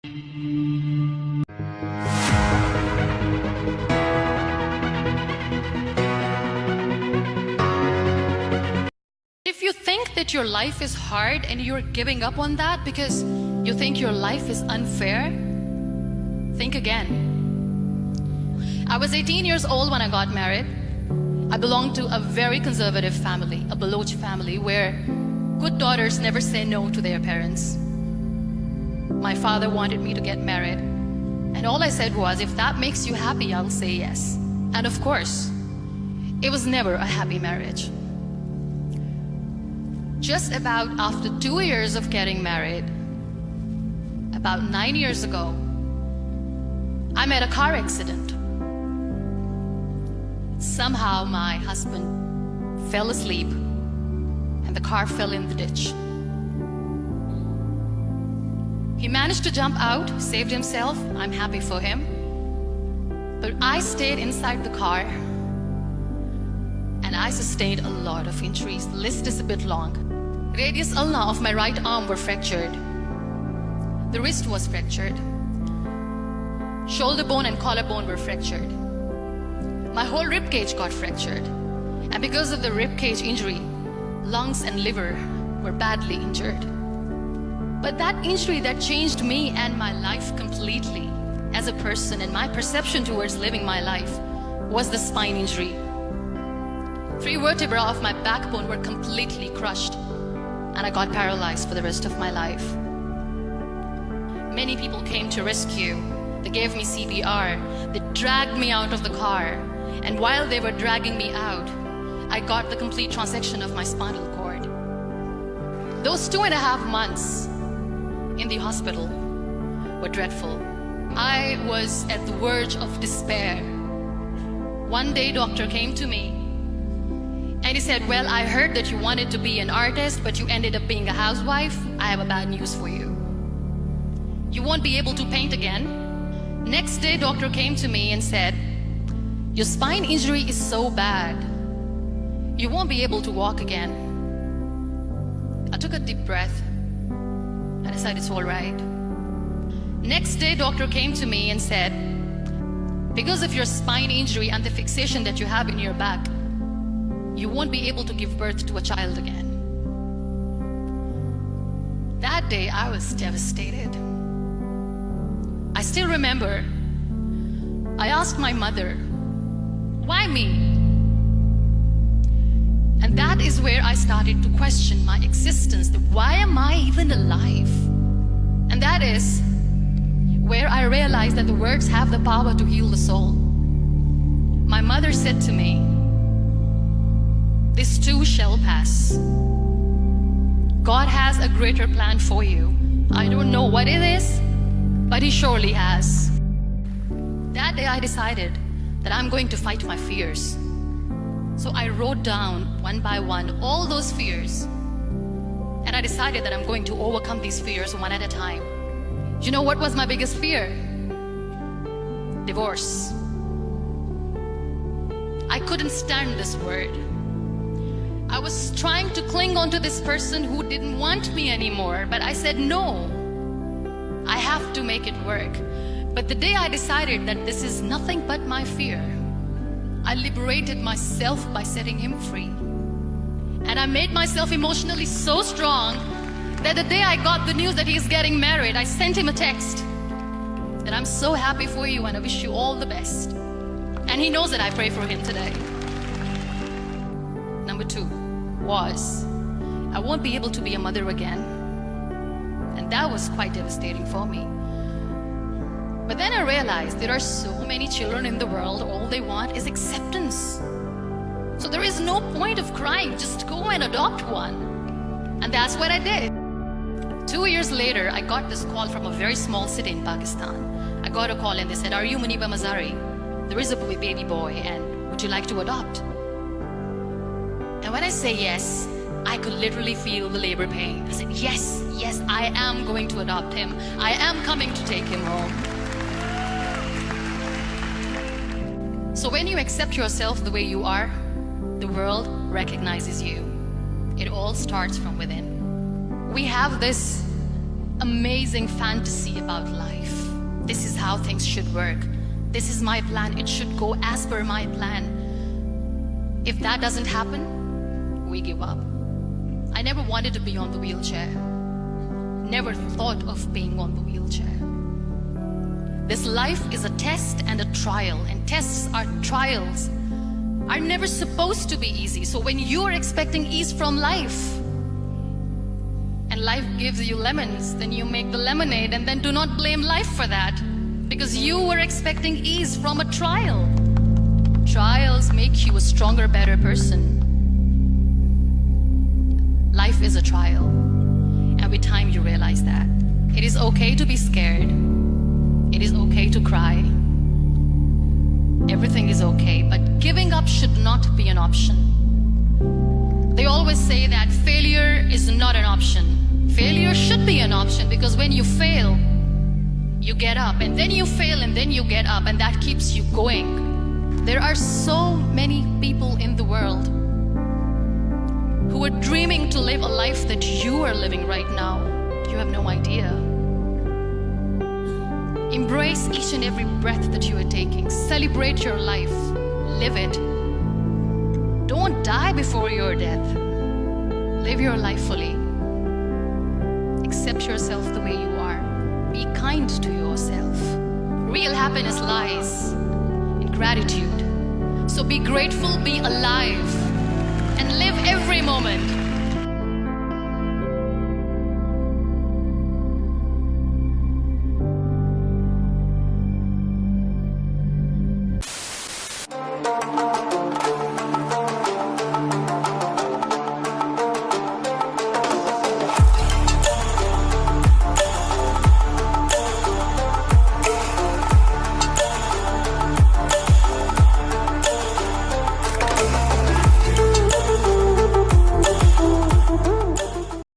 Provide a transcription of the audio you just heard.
If you think that your life is hard and you're giving up on that because you think your life is unfair, think again. I was 18 years old when I got married. I belonged to a very conservative family, a Baloch family, where good daughters never say no to their parents. My father wanted me to get married, and all I said was, if that makes you happy, I'll say yes. And of course, it was never a happy marriage. Just about after 2 years of getting married, about 9 years ago, I met a car accident. Somehow my husband fell asleep and the car fell in the ditch. He managed to jump out, saved himself. I'm happy for him. But I stayed inside the car and I sustained a lot of injuries. The list is a bit long. Radius ulna of my right arm were fractured. The wrist was fractured. Shoulder bone and collarbone were fractured. My whole rib cage got fractured. And because of the rib cage injury, lungs and liver were badly injured. But that injury that changed me and my life completely as a person and my perception towards living my life was the spine injury. 3 vertebrae of my backbone were completely crushed and I got paralyzed for the rest of my life. Many people came to rescue. They gave me CPR. They dragged me out of the car. And while they were dragging me out, I got the complete transection of my spinal cord. Those 2.5 months in the hospital were dreadful. I was at the verge of despair. One day, doctor came to me and he said, well, I heard that you wanted to be an artist, but you ended up being a housewife. I have a bad news for you. You won't be able to paint again. Next day, doctor came to me and said, your spine injury is so bad, you won't be able to walk again. I took a deep breath. I decided it's all right. Next day, doctor came to me and said, because of your spine injury and the fixation that you have in your back, you won't be able to give birth to a child again. That day, I was devastated. I still remember, I asked my mother, why me? And that is where I started to question my existence. Why am I even alive? And that is where I realized that the words have the power to heal the soul. My mother said to me, this too shall pass. God has a greater plan for you. I don't know what it is, but He surely has. That day I decided that I'm going to fight my fears. So I wrote down one by one all those fears. And I decided that I'm going to overcome these fears one at a time. You know what was my biggest fear? Divorce. I couldn't stand this word. I was trying to cling on to this person who didn't want me anymore, but I said no. I have to make it work. But the day I decided that this is nothing but my fear, I liberated myself by setting him free. And I made myself emotionally so strong that the day I got the news that he's getting married, I sent him a text that I'm so happy for you and I wish you all the best. And he knows that I pray for him today. Number 2 was, I won't be able to be a mother again. And that was quite devastating for me. But then I realized there are so many children in the world, all they want is acceptance. So there is no point of crying, just go and adopt one. And that's what I did. 2 years later, I got this call from a very small city in Pakistan. I got a call and they said, are you Muniba Mazari? There is a baby boy and would you like to adopt? And when I say yes, I could literally feel the labor pain. I said, yes, I am going to adopt him. I am coming to take him home. So when you accept yourself the way you are, the world recognizes you. It all starts from within. We have this amazing fantasy about life. This is how things should work. This is my plan. It should go as per my plan. If that doesn't happen, we give up. I never wanted to be on the wheelchair. Never thought of being on the wheelchair. This life is a test and a trial, and tests are trials are never supposed to be easy. So when you are expecting ease from life, and life gives you lemons, then you make the lemonade, and then do not blame life for that, because you were expecting ease from a trial. Trials make you a stronger, better person. Life is a trial, and with time you realize that. It is okay to be scared. It is okay to cry. Everything is okay, but giving up should not be an option. They always say that failure is not an option. Failure should be an option, because when you fail, you get up, and then you fail, and then you get up, and that keeps you going. There are so many people in the world who are dreaming to live a life that you are living right now. You have no idea. Embrace each and every breath that you are taking. Celebrate your life. Live it. Don't die before your death. Live your life fully. Accept yourself the way you are. Be kind to yourself. Real happiness lies in gratitude. So be grateful, be alive, and live every moment.